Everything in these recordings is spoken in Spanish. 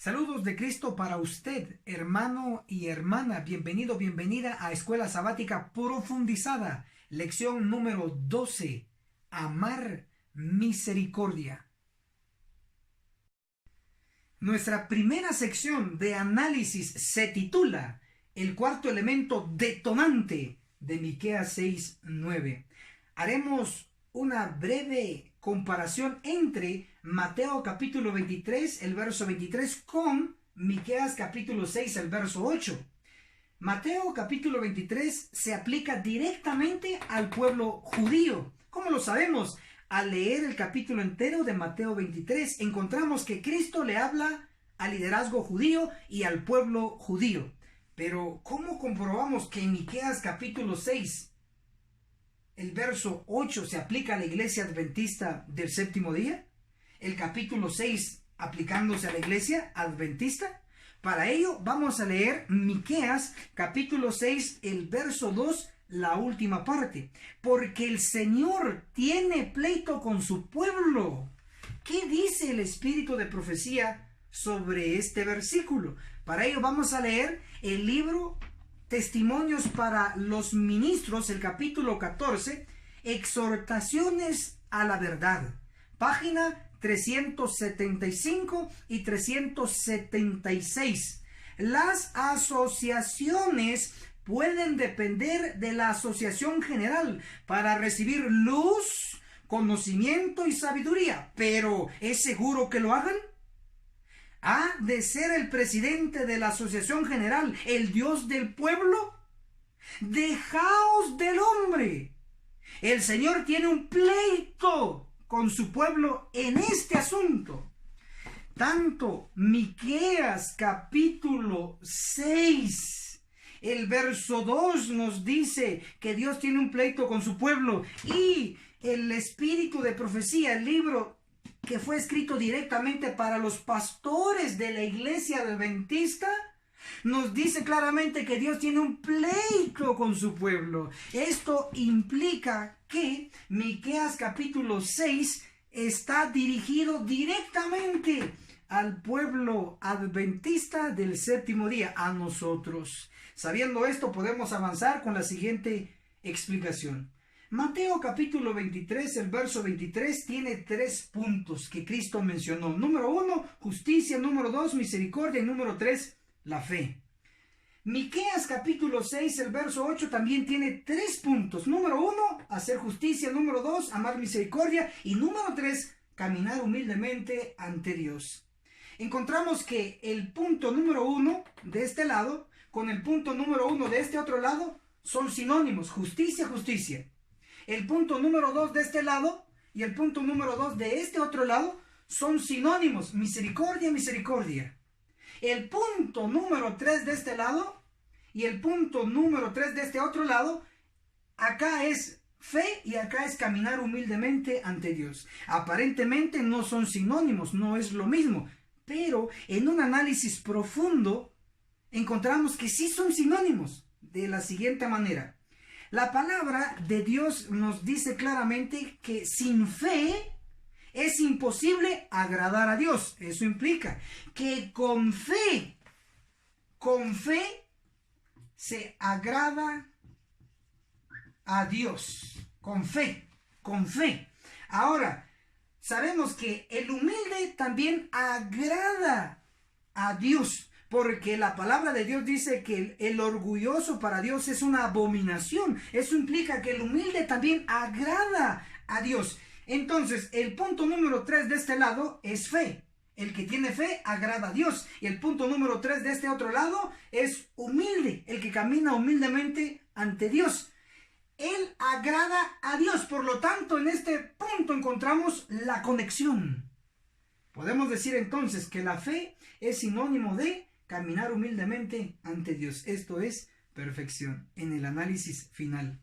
Saludos de Cristo para usted, hermano y hermana. Bienvenido, bienvenida a Escuela Sabática Profundizada. Lección número 12. Amar misericordia. Nuestra primera sección de análisis se titula El cuarto elemento detonante de Miqueas 6:9. Haremos una breve comparación entre Mateo capítulo 23, el verso 23, con Miqueas capítulo 6, el verso 8. Mateo capítulo 23 se aplica directamente al pueblo judío. ¿Cómo lo sabemos? Al leer el capítulo entero de Mateo 23, encontramos que Cristo le habla al liderazgo judío y al pueblo judío. Pero, ¿cómo comprobamos que en Miqueas capítulo 6, el verso 8 se aplica a la iglesia adventista del séptimo día? El capítulo 6 aplicándose a la iglesia adventista. Para ello vamos a leer Miqueas capítulo 6, el verso 2, la última parte. Porque el Señor tiene pleito con su pueblo. ¿Qué dice el espíritu de profecía sobre este versículo? Para ello vamos a leer el libro Testimonios para los Ministros, el capítulo 14, Exhortaciones a la Verdad, página 375 y 376. Las asociaciones pueden depender de la asociación general para recibir luz, conocimiento y sabiduría, pero ¿es seguro que lo hagan? ¿Ha de ser el presidente de la asociación general el Dios del pueblo? Dejaos del hombre. El Señor tiene un pleito con su pueblo en este asunto. Tanto Miqueas capítulo 6, el verso 2 nos dice que Dios tiene un pleito con su pueblo, y el espíritu de profecía, el libro que fue escrito directamente para los pastores de la iglesia adventista, nos dice claramente que Dios tiene un pleito con su pueblo. Esto implica que Miqueas capítulo 6 está dirigido directamente al pueblo adventista del séptimo día, a nosotros. Sabiendo esto, podemos avanzar con la siguiente explicación. Mateo capítulo 23, el verso 23, tiene 3 puntos que Cristo mencionó. Número 1, justicia. Número 2, misericordia. Y número 3, la fe. Miqueas capítulo 6, el verso 8 también tiene 3 puntos. Número 1, hacer justicia. Número 2, amar misericordia. Y número 3, caminar humildemente ante Dios. Encontramos que el punto número 1 de este lado con el punto número 1 de este otro lado son sinónimos. Justicia, justicia. El punto número 2 de este lado y el punto número 2 de este otro lado son sinónimos. Misericordia, misericordia. El punto número 3 de este lado y el punto número 3 de este otro lado, acá es fe y acá es caminar humildemente ante Dios. Aparentemente no son sinónimos, no es lo mismo, pero en un análisis profundo encontramos que sí son sinónimos, de la siguiente manera. La palabra de Dios nos dice claramente que sin fe es imposible agradar a Dios. Eso implica que con fe se agrada a Dios. Con fe. Ahora, sabemos que el humilde también agrada a Dios, porque la palabra de Dios dice que el orgulloso para Dios es una abominación. Eso implica que el humilde también agrada a Dios. Entonces, el punto número 3 de este lado es fe. El que tiene fe agrada a Dios. Y el punto número 3 de este otro lado es humilde. El que camina humildemente ante Dios. Él agrada a Dios. Por lo tanto, en este punto encontramos la conexión. Podemos decir entonces que la fe es sinónimo de caminar humildemente ante Dios. Esto es perfección en el análisis final.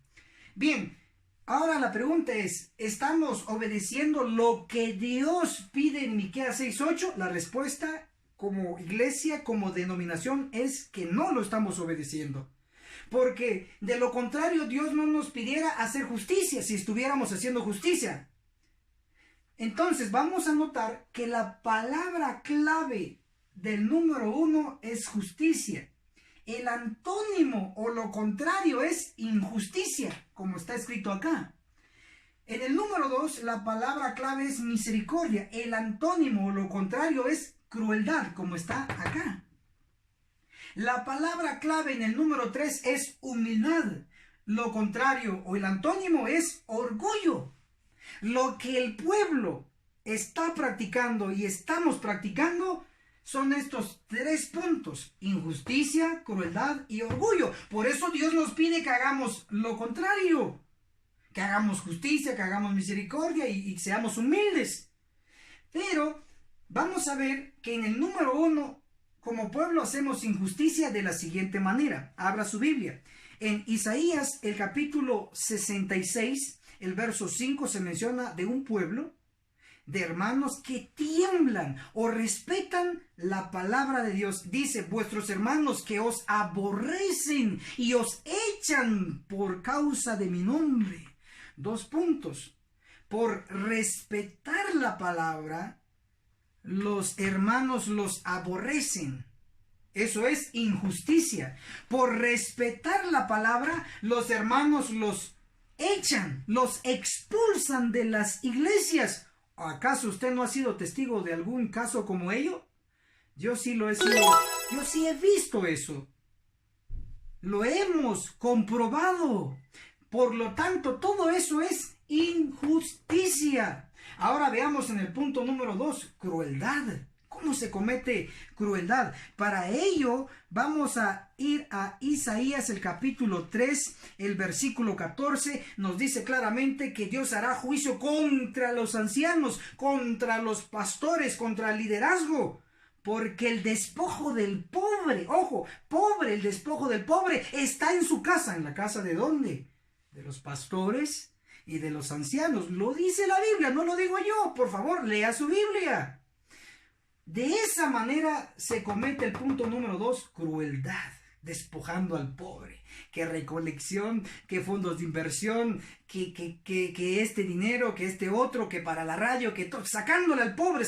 Bien, ahora la pregunta es, ¿estamos obedeciendo lo que Dios pide en Miqueas 6:8? La respuesta como iglesia, como denominación, es que no lo estamos obedeciendo. Porque de lo contrario, Dios no nos pidiera hacer justicia si estuviéramos haciendo justicia. Entonces vamos a notar que la palabra clave del número 1 es justicia. El antónimo o lo contrario es injusticia, como está escrito acá. En el número 2, la palabra clave es misericordia. El antónimo o lo contrario es crueldad, como está acá. La palabra clave en el número 3 es humildad. Lo contrario o el antónimo es orgullo. Lo que el pueblo está practicando y estamos practicando son estos 3 puntos: injusticia, crueldad y orgullo. Por eso Dios nos pide que hagamos lo contrario, que hagamos justicia, que hagamos misericordia y seamos humildes. Pero vamos a ver que en el número 1, como pueblo, hacemos injusticia de la siguiente manera. Abra su Biblia. En Isaías, el capítulo 66, el verso 5, se menciona de un pueblo de hermanos que tiemblan o respetan la palabra de Dios. Dice: vuestros hermanos que os aborrecen y os echan por causa de mi nombre. 2 puntos. Por respetar la palabra, los hermanos los aborrecen. Eso es injusticia. Por respetar la palabra, los hermanos los echan, los expulsan de las iglesias. ¿Acaso usted no ha sido testigo de algún caso como ello? Yo sí lo he sido. Yo sí he visto eso. Lo hemos comprobado. Por lo tanto, todo eso es injusticia. Ahora veamos en el punto número 2, crueldad. ¿Cómo se comete crueldad? Para ello vamos a ir a Isaías, el capítulo 3, el versículo 14. Nos dice claramente que Dios hará juicio contra los ancianos, contra los pastores, contra el liderazgo. Porque el despojo del pobre, ojo, pobre, el despojo del pobre está en su casa. ¿En la casa de dónde? De los pastores y de los ancianos. Lo dice la Biblia, no lo digo yo. Por favor, lea su Biblia. De esa manera se comete el punto número 2, crueldad, despojando al pobre. Que recolección, que fondos de inversión, que este dinero, que este otro, que para la radio, que todo, sacándole al pobre.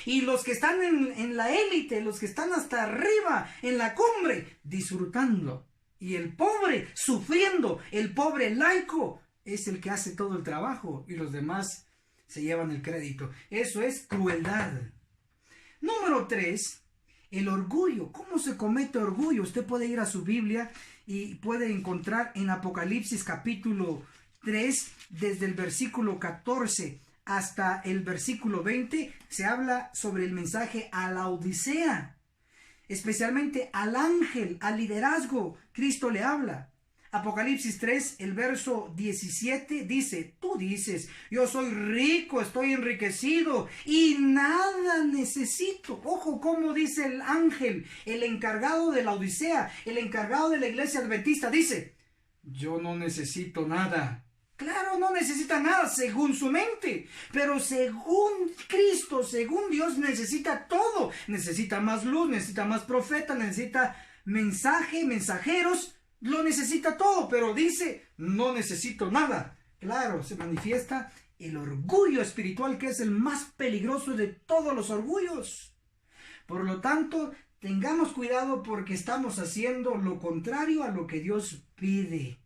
Y los que están en la élite, los que están hasta arriba, en la cumbre, disfrutando. Y el pobre sufriendo, el pobre laico es el que hace todo el trabajo y los demás se llevan el crédito. Eso es crueldad. Número 3, el orgullo. ¿Cómo se comete orgullo? Usted puede ir a su Biblia y puede encontrar en Apocalipsis capítulo 3, desde el versículo 14 hasta el versículo 20, se habla sobre el mensaje a la Odisea, especialmente al ángel, al liderazgo. Cristo le habla. Apocalipsis 3, el verso 17 dice: tú dices, yo soy rico, estoy enriquecido y nada necesito. Ojo cómo dice el ángel, el encargado de la Odisea, el encargado de la iglesia adventista, dice: yo no necesito nada. Claro, no necesita nada según su mente, pero según Cristo, según Dios, necesita todo. Necesita más luz, necesita más profetas, necesita mensajeros. Lo necesita todo, pero dice: no necesito nada. Claro, se manifiesta el orgullo espiritual, que es el más peligroso de todos los orgullos. Por lo tanto, tengamos cuidado porque estamos haciendo lo contrario a lo que Dios pide.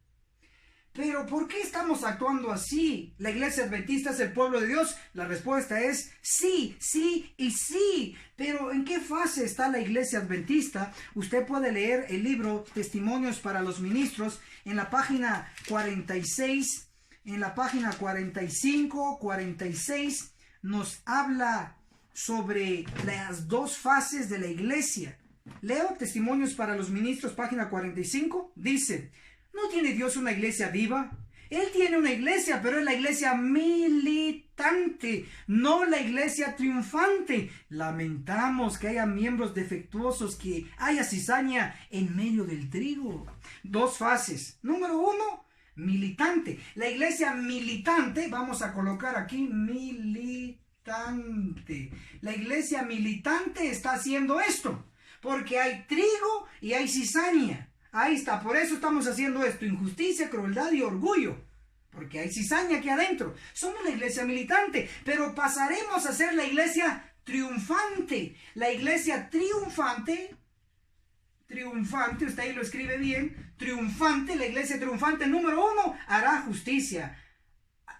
Pero ¿por qué estamos actuando así? ¿La iglesia adventista es el pueblo de Dios? La respuesta es sí, sí y sí. Pero ¿en qué fase está la iglesia adventista? Usted puede leer el libro Testimonios para los Ministros en la página 46, en la página 45, 46, nos habla sobre las 2 fases de la iglesia. Leo Testimonios para los Ministros, página 45, dice: ¿no tiene Dios una iglesia viva? Él tiene una iglesia, pero es la iglesia militante, no la iglesia triunfante. Lamentamos que haya miembros defectuosos, que haya cizaña en medio del trigo. 2 fases. Número 1, militante. La iglesia militante, vamos a colocar aquí militante. La iglesia militante está haciendo esto, porque hay trigo y hay cizaña. Ahí está, por eso estamos haciendo esto: injusticia, crueldad y orgullo, porque hay cizaña aquí adentro. Somos la iglesia militante, pero pasaremos a ser la iglesia triunfante. La iglesia triunfante, usted ahí lo escribe bien, triunfante, la iglesia triunfante número 1, hará justicia,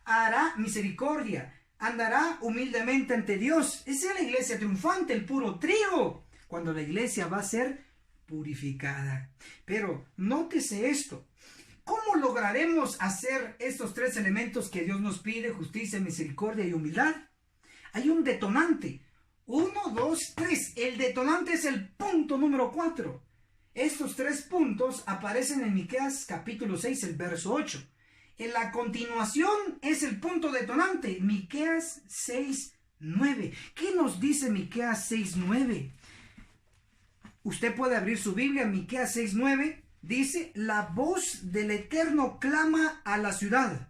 hará misericordia, andará humildemente ante Dios. Esa es la iglesia triunfante, el puro trigo, cuando la iglesia va a ser purificada. Pero nótese esto. ¿Cómo lograremos hacer estos 3 elementos que Dios nos pide: justicia, misericordia y humildad? Hay un detonante. 1, 2, 3. El detonante es el punto número 4. Estos 3 puntos aparecen en Miqueas capítulo 6, el verso 8. En la continuación es el punto detonante, Miqueas 6, 9. ¿Qué nos dice Miqueas 6, 9? Usted puede abrir su Biblia, Miqueas 6, 9. Dice: la voz del Eterno clama a la ciudad.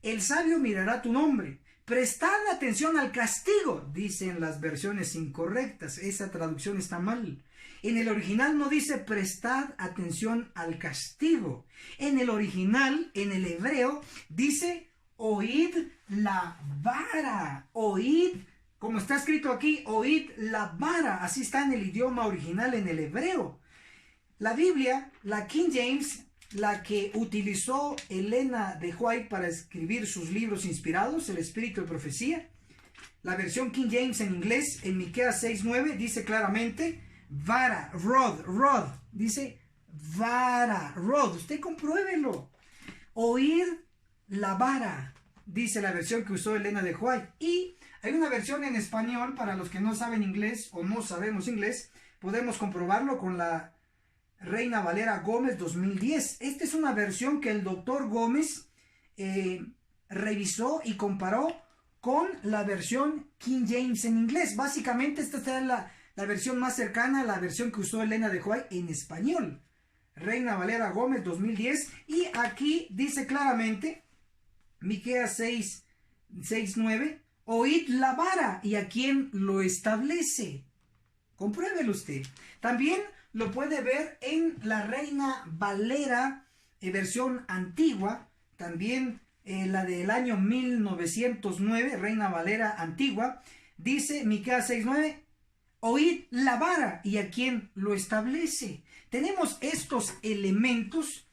El sabio mirará tu nombre. Prestad atención al castigo, dicen las versiones incorrectas. Esa traducción está mal. En el original no dice prestad atención al castigo. En el original, en el hebreo, dice oíd la vara. Oíd, como está escrito aquí, oíd la vara. Así está en el idioma original, en el hebreo. La Biblia, la King James, la que utilizó Elena de White para escribir sus libros inspirados, El Espíritu de Profecía, la versión King James en inglés, en Miqueas 6:9, dice claramente vara, rod, dice vara, rod. Usted compruébelo. Oír la vara, dice la versión que usó Elena de White. Y hay una versión en español para los que no saben inglés o no sabemos inglés. Podemos comprobarlo con la Reina Valera Gómez 2010. Esta es una versión que el doctor Gómez revisó y comparó con la versión King James en inglés. Básicamente esta es la versión más cercana a la versión que usó Elena de White en español. Reina Valera Gómez 2010. Y aquí dice claramente, Miqueas 6:9, oíd la vara y a quién lo establece. Compruébelo usted. También lo puede ver en la Reina Valera versión antigua, también la del año 1909, Reina Valera antigua. Dice Miqueas 6:9, oíd la vara y a quién lo establece. Tenemos estos elementos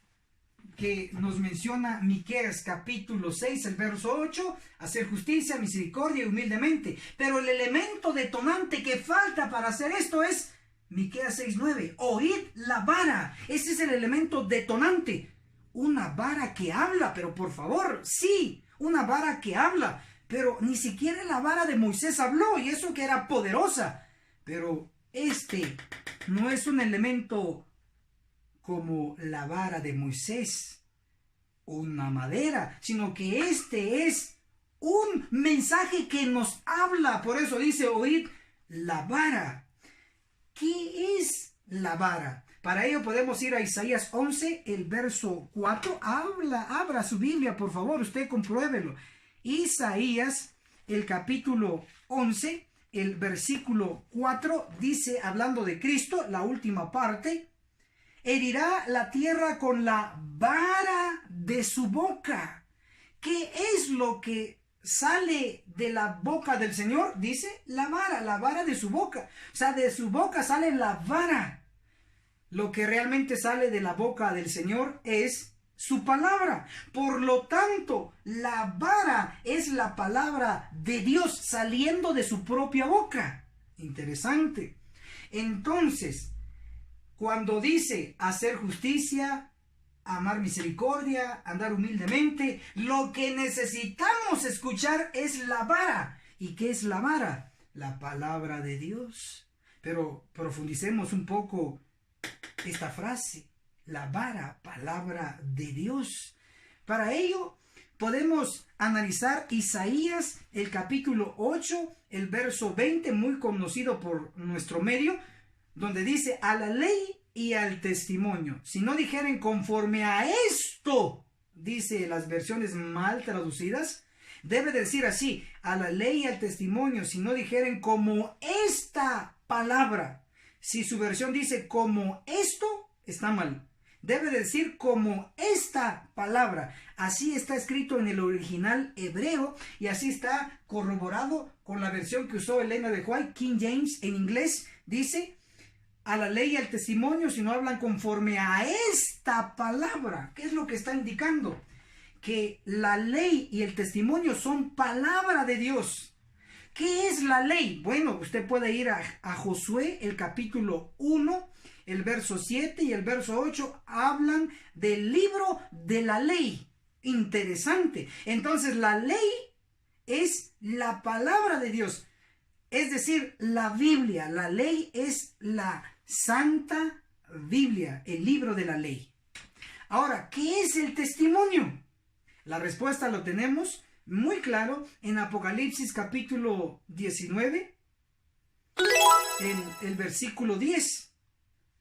que nos menciona Miqueas capítulo 6, el verso 8, hacer justicia, misericordia y humildemente. Pero el elemento detonante que falta para hacer esto es Miqueas 6:9, oíd la vara. Ese es el elemento detonante. Una vara que habla, pero por favor, sí, una vara que habla. Pero ni siquiera la vara de Moisés habló, y eso que era poderosa. Pero este no es un elemento como la vara de Moisés, una madera, sino que este es un mensaje que nos habla. Por eso dice oíd la vara. ¿Qué es la vara? Para ello podemos ir a Isaías 11, el verso 4. Abra su Biblia, por favor, usted compruébelo. Isaías, el capítulo 11, el versículo 4, dice, hablando de Cristo, la última parte: herirá la tierra con la vara de su boca. ¿Qué es lo que sale de la boca del Señor? Dice la vara de su boca. O sea, de su boca sale la vara. Lo que realmente sale de la boca del Señor es su palabra. Por lo tanto, la vara es la palabra de Dios saliendo de su propia boca. Interesante. Entonces, cuando dice hacer justicia, amar misericordia, andar humildemente, lo que necesitamos escuchar es la vara. ¿Y qué es la vara? La palabra de Dios. Pero profundicemos un poco esta frase: la vara, palabra de Dios. Para ello podemos analizar Isaías, el capítulo 8, el verso 20, muy conocido por nuestro medio, donde dice: a la ley y al testimonio, si no dijeren conforme a esto, dice las versiones mal traducidas, debe decir así: a la ley y al testimonio, si no dijeren como esta palabra. Si su versión dice como esto, está mal. debe decir como esta palabra. Así está escrito en el original hebreo y así está corroborado con la versión que usó Elena de White, King James en inglés. Dice, a la ley y al testimonio si no hablan conforme a esta palabra. ¿Qué es lo que está indicando? Que la ley y el testimonio son palabra de Dios. ¿Qué es la ley? Bueno, usted puede ir a Josué, el capítulo 1, el verso 7 y el verso 8 hablan del libro de la ley. Interesante. Entonces, la ley es la palabra de Dios. Es decir, la Biblia. La ley es la Santa Biblia, el libro de la ley. Ahora, ¿qué es el testimonio? La respuesta lo tenemos muy claro en Apocalipsis capítulo 19, en el versículo 10.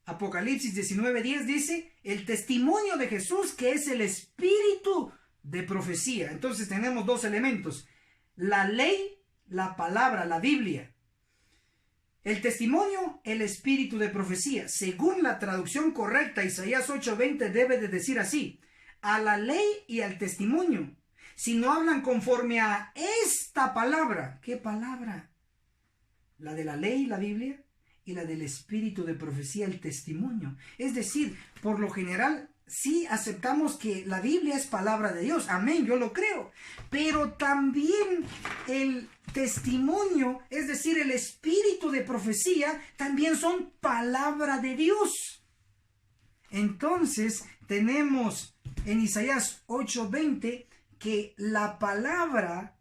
Apocalipsis 19:10 dice, el testimonio de Jesús, que es el espíritu de profecía. Entonces tenemos dos elementos, la ley, la palabra, la Biblia. El testimonio, el espíritu de profecía. Según la traducción correcta, Isaías 8:20 debe de decir así, a la ley y al testimonio, si no hablan conforme a esta palabra. ¿Qué palabra? La de la ley, la Biblia, y la del espíritu de profecía, el testimonio. Es decir, por lo general, sí aceptamos que la Biblia es palabra de Dios. Amén, yo lo creo. Pero también el testimonio, es decir, el espíritu de profecía, también son palabra de Dios. Entonces, tenemos en Isaías 8:20 que la palabra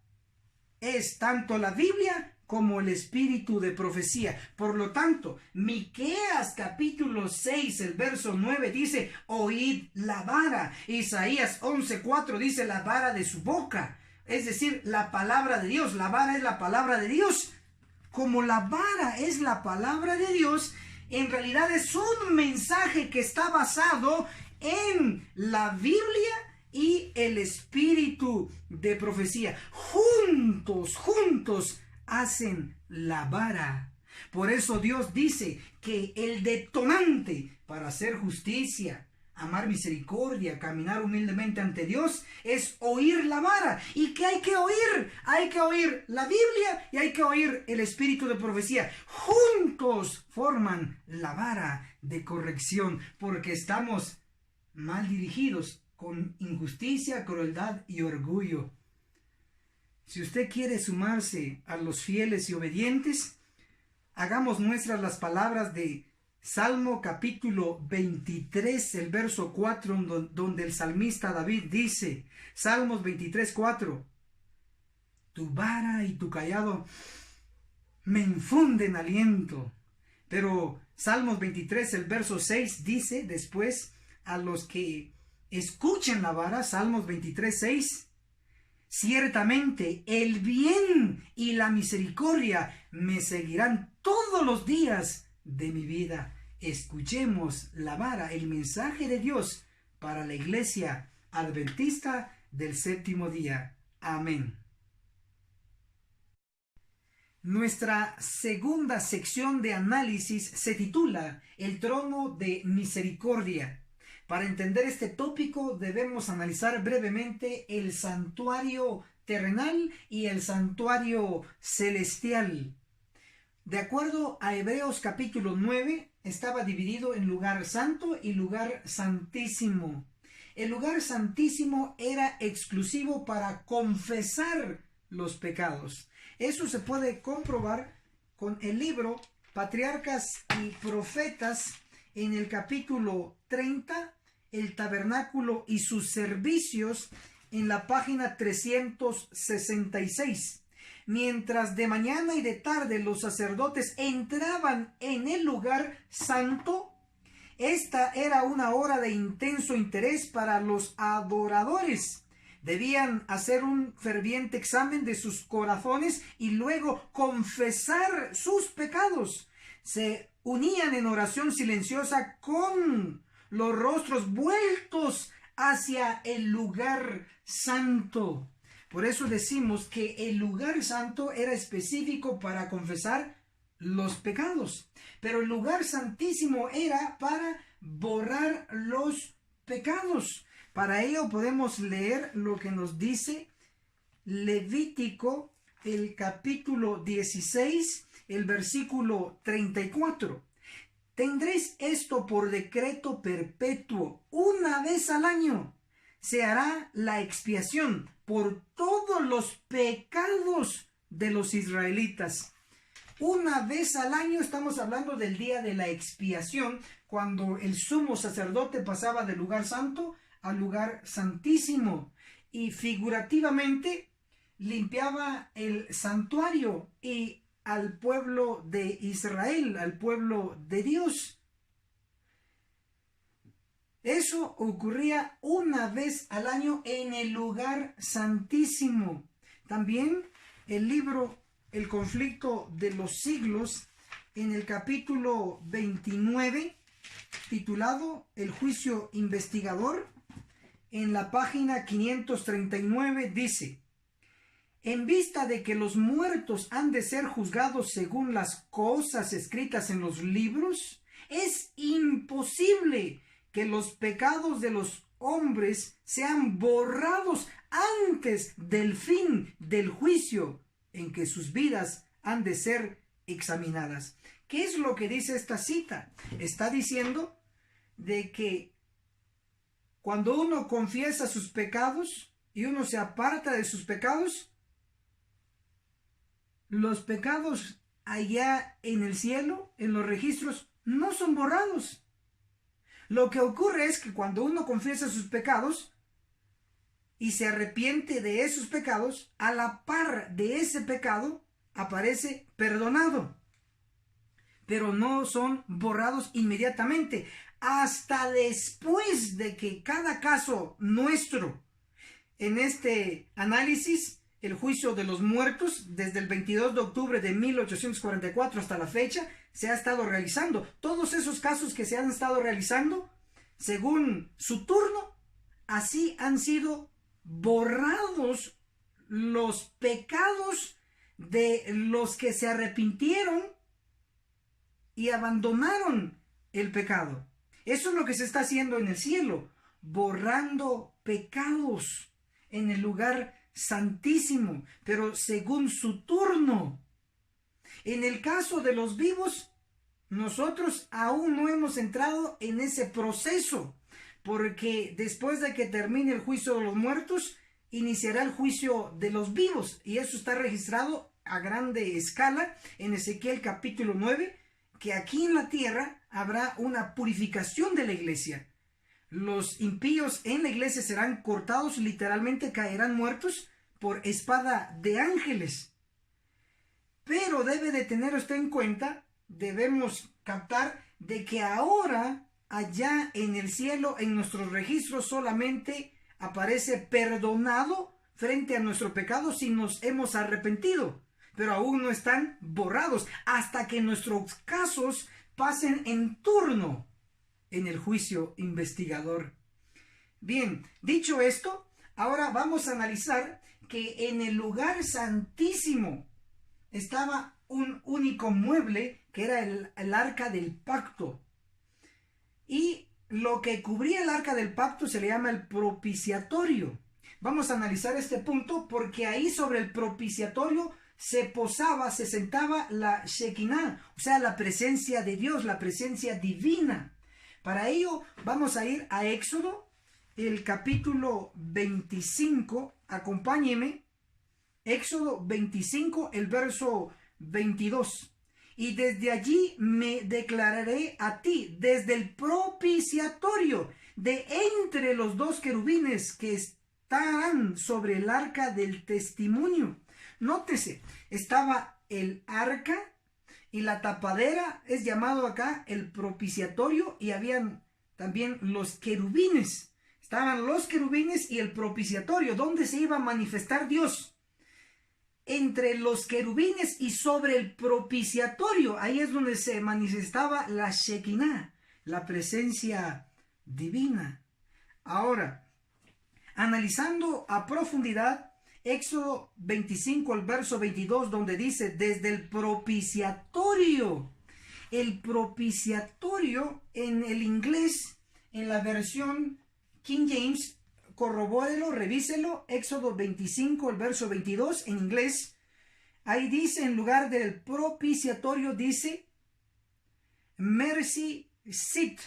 es tanto la Biblia como el espíritu de profecía. Por lo tanto, Miqueas capítulo 6, el verso 9 dice, oíd la vara. Isaías 11:4 dice la vara de su boca. Es decir, la palabra de Dios. La vara es la palabra de Dios. Como la vara es la palabra de Dios, en realidad es un mensaje que está basado en la Biblia y el espíritu de profecía. Juntos hacen la vara. Por eso Dios dice que el detonante para hacer justicia, amar misericordia, caminar humildemente ante Dios, es oír la vara. ¿Y qué hay que oír? Hay que oír la Biblia y hay que oír el espíritu de profecía. Juntos forman la vara de corrección, porque estamos mal dirigidos con injusticia, crueldad y orgullo. Si usted quiere sumarse a los fieles y obedientes, hagamos nuestras las palabras de Salmo capítulo 23, el verso 4, donde el salmista David dice, Salmos 23:4, tu vara y tu cayado me infunden aliento. Pero Salmos 23, el verso 6 dice después a los que escuchen la vara, Salmos 23:6, ciertamente el bien y la misericordia me seguirán todos los días de mi vida. Escuchemos la vara, el mensaje de Dios para la iglesia adventista del séptimo día. Amén. Nuestra segunda sección de análisis se titula El trono de misericordia. Para entender este tópico debemos analizar brevemente el santuario terrenal y el santuario celestial. De acuerdo a Hebreos capítulo 9, estaba dividido en lugar santo y lugar santísimo. El lugar santísimo era exclusivo para confesar los pecados. Eso se puede comprobar con el libro Patriarcas y Profetas en el capítulo 30, el tabernáculo y sus servicios, en la página 366. Mientras de mañana y de tarde los sacerdotes entraban en el lugar santo, esta era una hora de intenso interés para los adoradores. Debían hacer un ferviente examen de sus corazones y luego confesar sus pecados. Se unían en oración silenciosa con los rostros vueltos hacia el lugar santo. Por eso decimos que el lugar santo era específico para confesar los pecados. Pero el lugar santísimo era para borrar los pecados. Para ello podemos leer lo que nos dice Levítico, el capítulo 16, el versículo 34. Tendréis esto por decreto perpetuo, una vez al año. Se hará la expiación por todos los pecados de los israelitas. Una vez al año, estamos hablando del día de la expiación, cuando el sumo sacerdote pasaba del lugar santo al lugar santísimo y figurativamente limpiaba el santuario y al pueblo de Israel, al pueblo de Dios. Eso ocurría una vez al año en el lugar santísimo. También el libro El conflicto de los siglos, en el capítulo 29, titulado El juicio investigador, en la página 539 dice: en vista de que los muertos han de ser juzgados según las cosas escritas en los libros, es imposible que los pecados de los hombres sean borrados antes del fin del juicio en que sus vidas han de ser examinadas. ¿Qué es lo que dice esta cita? Está diciendo de que cuando uno confiesa sus pecados y uno se aparta de sus pecados, los pecados allá en el cielo, en los registros, no son borrados. Lo que ocurre es que cuando uno confiesa sus pecados y se arrepiente de esos pecados, a la par de ese pecado aparece perdonado. Pero no son borrados inmediatamente, hasta después de que cada caso nuestro en este análisis, el juicio de los muertos, desde el 22 de octubre de 1844 hasta la fecha, se ha estado realizando. Todos esos casos que se han estado realizando, según su turno, así han sido borrados los pecados de los que se arrepintieron y abandonaron el pecado. Eso es lo que se está haciendo en el cielo, borrando pecados en el lugar santísimo, pero según su turno. En el caso de los vivos, nosotros aún no hemos entrado en ese proceso, porque después de que termine el juicio de los muertos, iniciará el juicio de los vivos, y eso está registrado a grande escala en Ezequiel capítulo 9, que aquí en la tierra habrá una purificación de la iglesia. Los impíos en la iglesia serán cortados, literalmente caerán muertos por espada de ángeles. Pero debe de tener usted en cuenta, debemos captar de que ahora allá en el cielo, en nuestros registros, solamente aparece perdonado frente a nuestro pecado si nos hemos arrepentido, pero aún no están borrados hasta que nuestros casos pasen en turno en el juicio investigador. Bien, dicho esto, ahora vamos a analizar que en el lugar santísimo estaba un único mueble que era el arca del pacto. Y lo que cubría el arca del pacto se le llama el propiciatorio. Vamos a analizar este punto porque ahí sobre el propiciatorio se posaba, se sentaba la Shekinah, o sea, la presencia de Dios, la presencia divina. Para ello vamos a ir a Éxodo, el capítulo 25, acompáñeme, Éxodo 25, el verso 22. Y desde allí me declararé a ti, desde el propiciatorio, de entre los dos querubines que estarán sobre el arca del testimonio. Nótese, estaba el arca y la tapadera, es llamado acá el propiciatorio, y habían también los querubines. Estaban los querubines y el propiciatorio, donde se iba a manifestar Dios. Entre los querubines y sobre el propiciatorio, ahí es donde se manifestaba la Shekinah, la presencia divina. Ahora, analizando a profundidad Éxodo 25, el verso 22, donde dice, desde el propiciatorio. El propiciatorio en el inglés, en la versión King James, corrobórelo, revíselo, Éxodo 25, el verso 22, en inglés, ahí dice, en lugar del propiciatorio, dice, mercy seat,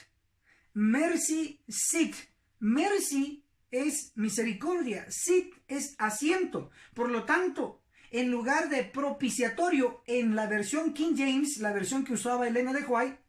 mercy seat, mercy es misericordia, seat es asiento, por lo tanto, en lugar de propiciatorio, en la versión King James, la versión que usaba Elena de White,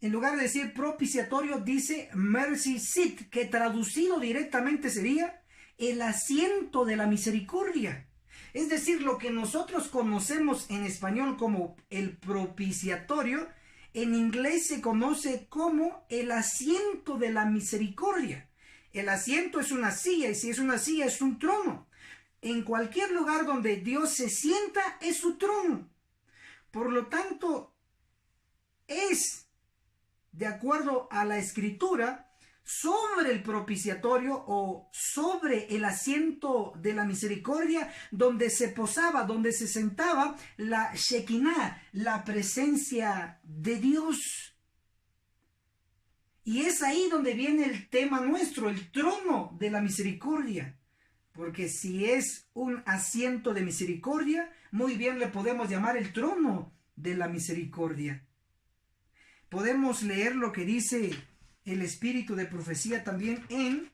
en lugar de decir propiciatorio, dice mercy seat, que traducido directamente sería el asiento de la misericordia. Es decir, lo que nosotros conocemos en español como el propiciatorio, en inglés se conoce como el asiento de la misericordia. El asiento es una silla, y si es una silla es un trono. En cualquier lugar donde Dios se sienta es su trono. Por lo tanto, es, de acuerdo a la Escritura, sobre el propiciatorio o sobre el asiento de la misericordia, donde se posaba, donde se sentaba la Shekinah, la presencia de Dios. Y es ahí donde viene el tema nuestro, el trono de la misericordia. Porque si es un asiento de misericordia, muy bien le podemos llamar el trono de la misericordia. Podemos leer lo que dice el espíritu de profecía también en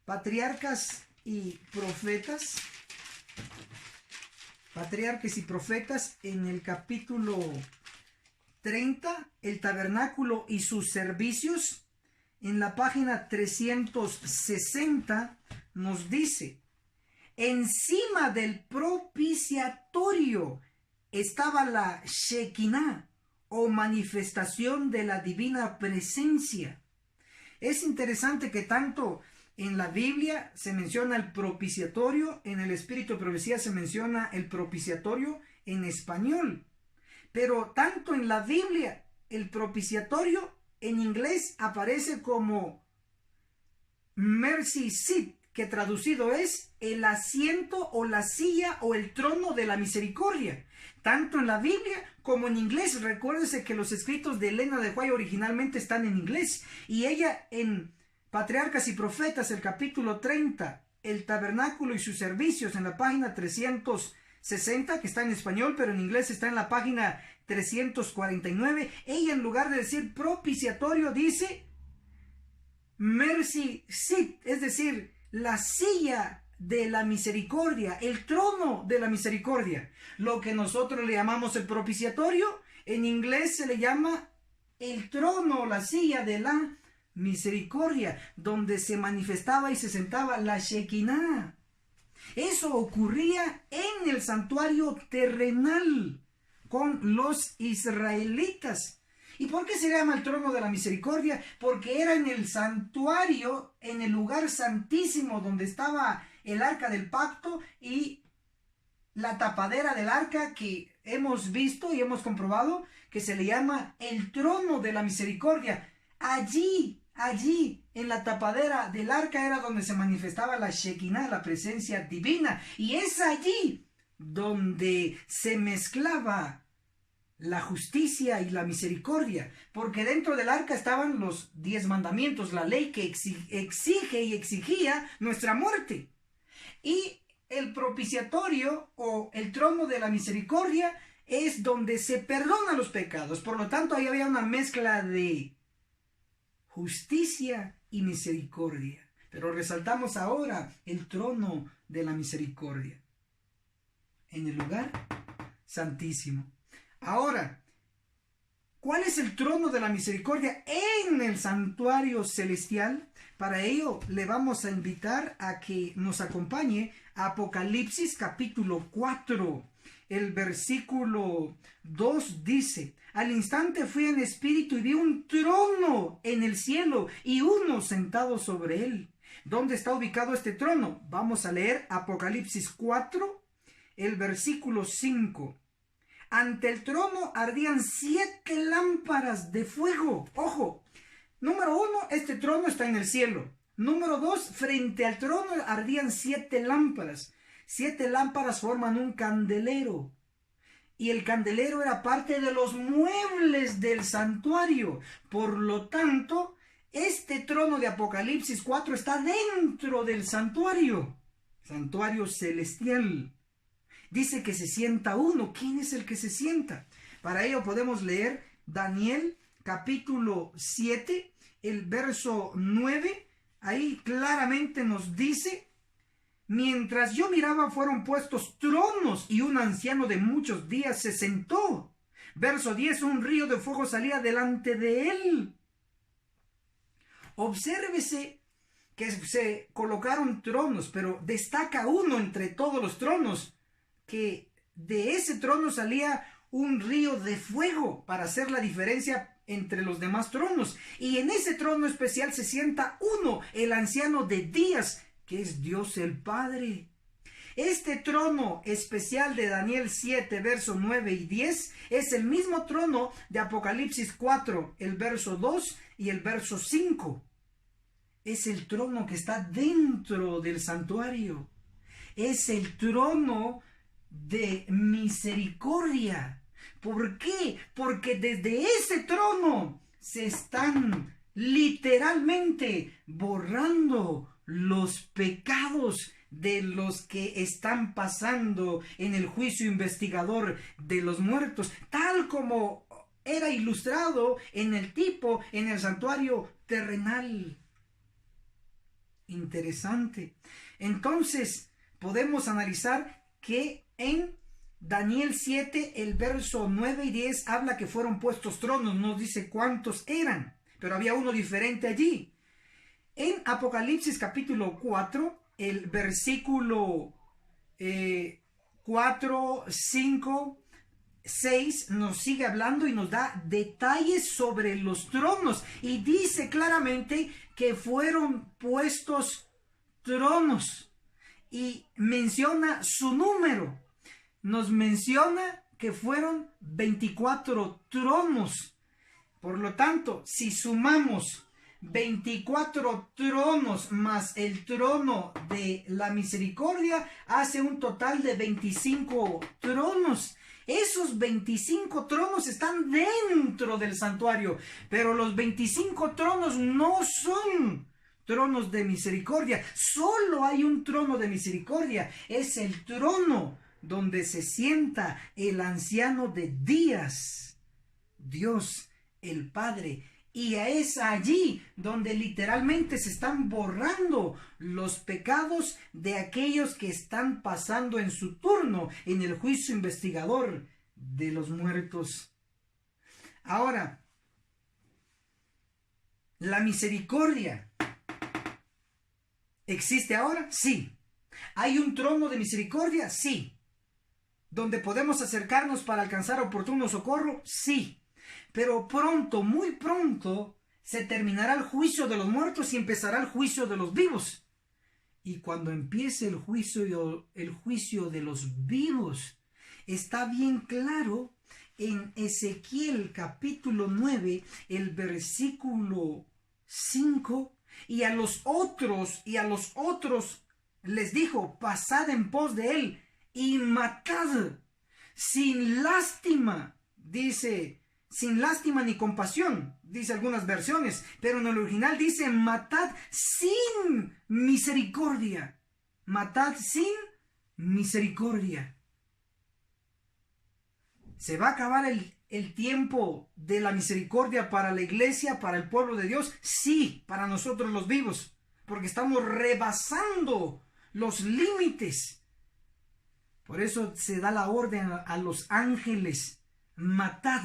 Patriarcas y Profetas. Patriarcas y Profetas en el capítulo 30, el tabernáculo y sus servicios. En la página 360 nos dice, encima del propiciatorio estaba la Shekinah, o manifestación de la divina presencia. Es interesante que tanto en la Biblia se menciona el propiciatorio, en el Espíritu de Profecía se menciona el propiciatorio en español. Pero tanto en la Biblia, el propiciatorio en inglés aparece como mercy seat, que traducido es el asiento o la silla o el trono de la misericordia. Tanto en la Biblia como en inglés. Recuérdese que los escritos de Elena de White originalmente están en inglés. Y ella en Patriarcas y Profetas, el capítulo 30, el tabernáculo y sus servicios, en la página 360, que está en español, pero en inglés está en la página 349. Ella, en lugar de decir propiciatorio, dice mercy seat, es decir, la silla de la misericordia, el trono de la misericordia. Lo que nosotros le llamamos el propiciatorio, en inglés se le llama el trono, la silla de la misericordia, donde se manifestaba y se sentaba la Shekinah. Eso ocurría en el santuario terrenal con los israelitas. ¿Y por qué se llama el trono de la misericordia? Porque era en el santuario, en el lugar santísimo donde estaba el arca del pacto y la tapadera del arca, que hemos visto y hemos comprobado que se le llama el trono de la misericordia. Allí en la tapadera del arca era donde se manifestaba la Shekinah, la presencia divina. Y es allí donde se mezclaba la justicia y la misericordia, porque dentro del arca estaban los 10 mandamientos, la ley que exige y exigía nuestra muerte. Y el propiciatorio o el trono de la misericordia es donde se perdonan los pecados. Por lo tanto, ahí había una mezcla de justicia y misericordia. Pero resaltamos ahora el trono de la misericordia en el lugar santísimo. Ahora, ¿cuál es el trono de la misericordia en el santuario celestial? Para ello le vamos a invitar a que nos acompañe a Apocalipsis capítulo 4. El versículo 2 dice: al instante fui en espíritu y vi un trono en el cielo y uno sentado sobre él. ¿Dónde está ubicado este trono? Vamos a leer Apocalipsis 4, el versículo 5. Ante el trono ardían 7 lámparas de fuego. Ojo, número 1, este trono está en el cielo. Número 2, frente al trono ardían 7 lámparas. 7 lámparas forman un candelero. Y el candelero era parte de los muebles del santuario. Por lo tanto, este trono de Apocalipsis 4 está dentro del santuario celestial. Dice que se sienta uno. ¿Quién es el que se sienta? Para ello podemos leer Daniel capítulo 7, el verso 9. Ahí claramente nos dice: mientras yo miraba, fueron puestos tronos y un anciano de muchos días se sentó. Verso 10, un río de fuego salía delante de él. Obsérvese que se colocaron tronos, pero destaca uno entre todos los tronos, que de ese trono salía un río de fuego para hacer la diferencia entre los demás tronos. Y en ese trono especial se sienta uno, el anciano de días, que es Dios el Padre. Este trono especial de Daniel 7, verso 9 y 10, es el mismo trono de Apocalipsis 4, el verso 2 y el verso 5. Es el trono que está dentro del santuario. Es el trono de misericordia. ¿Por qué? Porque desde ese trono se están literalmente borrando los pecados de los que están pasando en el juicio investigador de los muertos, tal como era ilustrado en el tipo en el santuario terrenal. Interesante. Entonces podemos analizar que en Daniel 7, el verso 9 y 10 habla que fueron puestos tronos, no dice cuántos eran, pero había uno diferente allí. En Apocalipsis capítulo 4, el versículo 4, 5, 6 nos sigue hablando y nos da detalles sobre los tronos. Y dice claramente que fueron puestos tronos. Y menciona su número. Nos menciona que fueron 24 tronos. Por lo tanto, si sumamos 24 tronos más el trono de la misericordia, hace un total de 25 tronos. Esos 25 tronos están dentro del santuario, pero los 25 tronos no son tronos de misericordia. Solo hay un trono de misericordia. Es el trono donde se sienta el anciano de días, Dios el Padre. Y es allí donde literalmente se están borrando los pecados de aquellos que están pasando en su turno en el juicio investigador de los muertos. Ahora, la misericordia ¿existe ahora? Sí. ¿Hay un trono de misericordia? Sí. ¿Donde podemos acercarnos para alcanzar oportuno socorro? Sí. Pero pronto, muy pronto, se terminará el juicio de los muertos y empezará el juicio de los vivos. Y cuando empiece el juicio de los vivos, está bien claro en Ezequiel capítulo 9, el versículo 5, y a los otros les dijo: pasad en pos de él y matad sin lástima, dice, sin lástima ni compasión, dice algunas versiones, pero en el original dice: matad sin misericordia. Matad sin misericordia. ¿Se va a acabar el tiempo de la misericordia para la iglesia, para el pueblo de Dios? Sí, para nosotros los vivos, porque estamos rebasando los límites. Por eso se da la orden a los ángeles: matad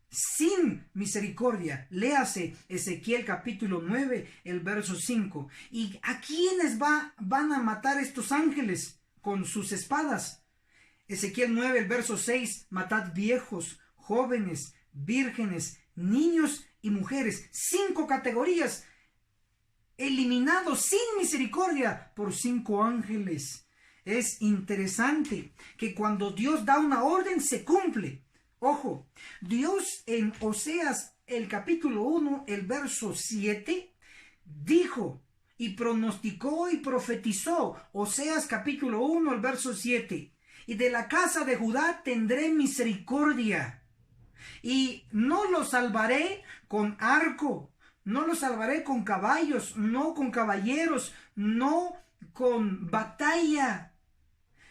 sin misericordia. Léase Ezequiel capítulo 9, el verso 5. ¿Y a quiénes van a matar estos ángeles? Con sus espadas. Ezequiel 9, el verso 6. Matad viejos, jóvenes, vírgenes, niños y mujeres. 5 categorías eliminados sin misericordia por 5 ángeles. Es interesante que cuando Dios da una orden se cumple. Ojo, Dios en Oseas el capítulo 1, el verso 7, dijo: y pronosticó y profetizó. Oseas capítulo 1, el verso 7. Y de la casa de Judá tendré misericordia, y no los salvaré con arco, no los salvaré con caballos, no con caballeros, no con batalla,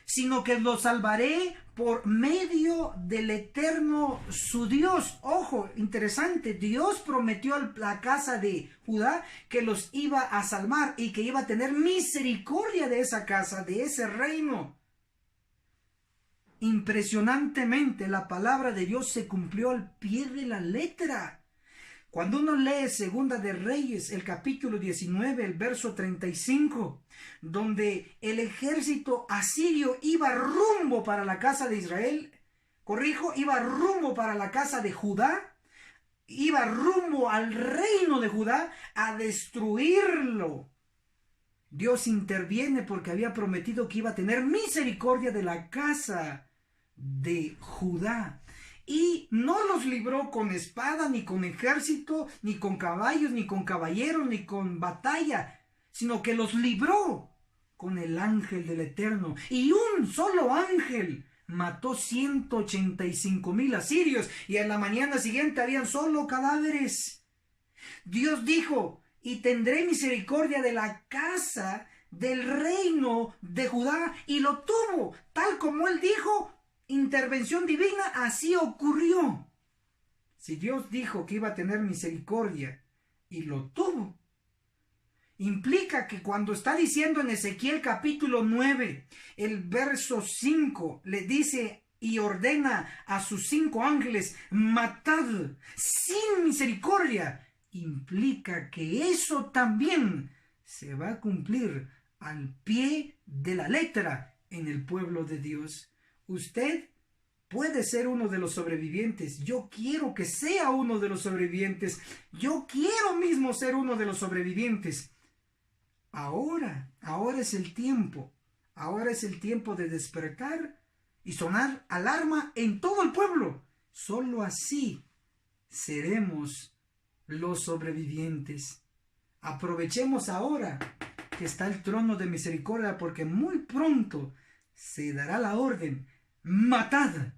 sino que los salvaré por medio del Eterno su Dios. Ojo, interesante, Dios prometió a la casa de Judá que los iba a salvar y que iba a tener misericordia de esa casa, de ese reino. Impresionantemente, la palabra de Dios se cumplió al pie de la letra. Cuando uno lee Segunda de Reyes, el capítulo 19, el verso 35, donde el ejército asirio iba rumbo para la casa de Israel, iba rumbo para la casa de Judá, iba rumbo al reino de Judá a destruirlo. Dios interviene porque había prometido que iba a tener misericordia de la casa de Judá. Y no los libró con espada, ni con ejército, ni con caballos, ni con caballeros, ni con batalla, sino que los libró con el ángel del Eterno. Y un solo ángel mató 185,000 asirios, y en la mañana siguiente habían solo cadáveres. Dios dijo: y tendré misericordia de la casa del reino de Judá, y lo tuvo, tal como él dijo. Intervención divina, así ocurrió. Si Dios dijo que iba a tener misericordia y lo tuvo, implica que cuando está diciendo en Ezequiel capítulo 9, el verso 5, le dice y ordena a sus 5 ángeles: matad sin misericordia, implica que eso también se va a cumplir al pie de la letra en el pueblo de Dios. Usted puede ser uno de los sobrevivientes. Yo quiero que sea uno de los sobrevivientes. Yo quiero mismo ser uno de los sobrevivientes. Ahora es el tiempo. Ahora es el tiempo de despertar y sonar alarma en todo el pueblo. Solo así seremos los sobrevivientes. Aprovechemos ahora que está el trono de misericordia, porque muy pronto se dará la orden: matad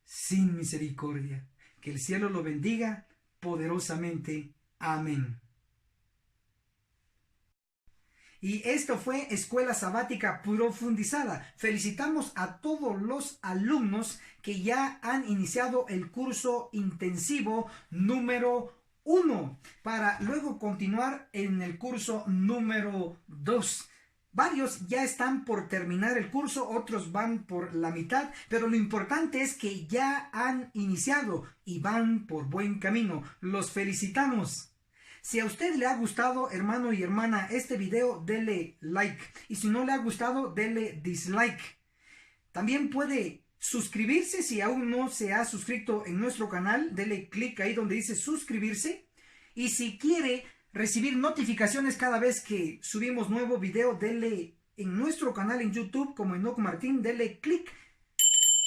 sin misericordia. Que el cielo lo bendiga poderosamente. Amén. Y esto fue Escuela Sabática Profundizada. Felicitamos a todos los alumnos que ya han iniciado el curso intensivo número 1, para luego continuar en el curso número 2. Varios ya están por terminar el curso, otros van por la mitad, pero lo importante es que ya han iniciado y van por buen camino. Los felicitamos. Si a usted le ha gustado, hermano y hermana, este video, dele like. Y si no le ha gustado, dele dislike. También puede suscribirse si aún no se ha suscrito en nuestro canal. Dele clic ahí donde dice suscribirse. Y si quiere recibir notificaciones cada vez que subimos nuevo video, dele en nuestro canal en YouTube como Enoch Martín, dele clic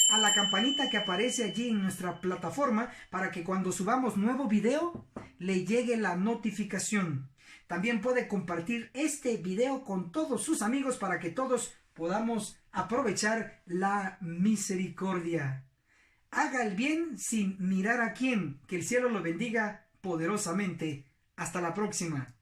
a la campanita que aparece allí en nuestra plataforma para que cuando subamos nuevo video le llegue la notificación. También puede compartir este video con todos sus amigos para que todos podamos aprovechar la misericordia. Haga el bien sin mirar a quién. Que el cielo lo bendiga poderosamente. Hasta la próxima.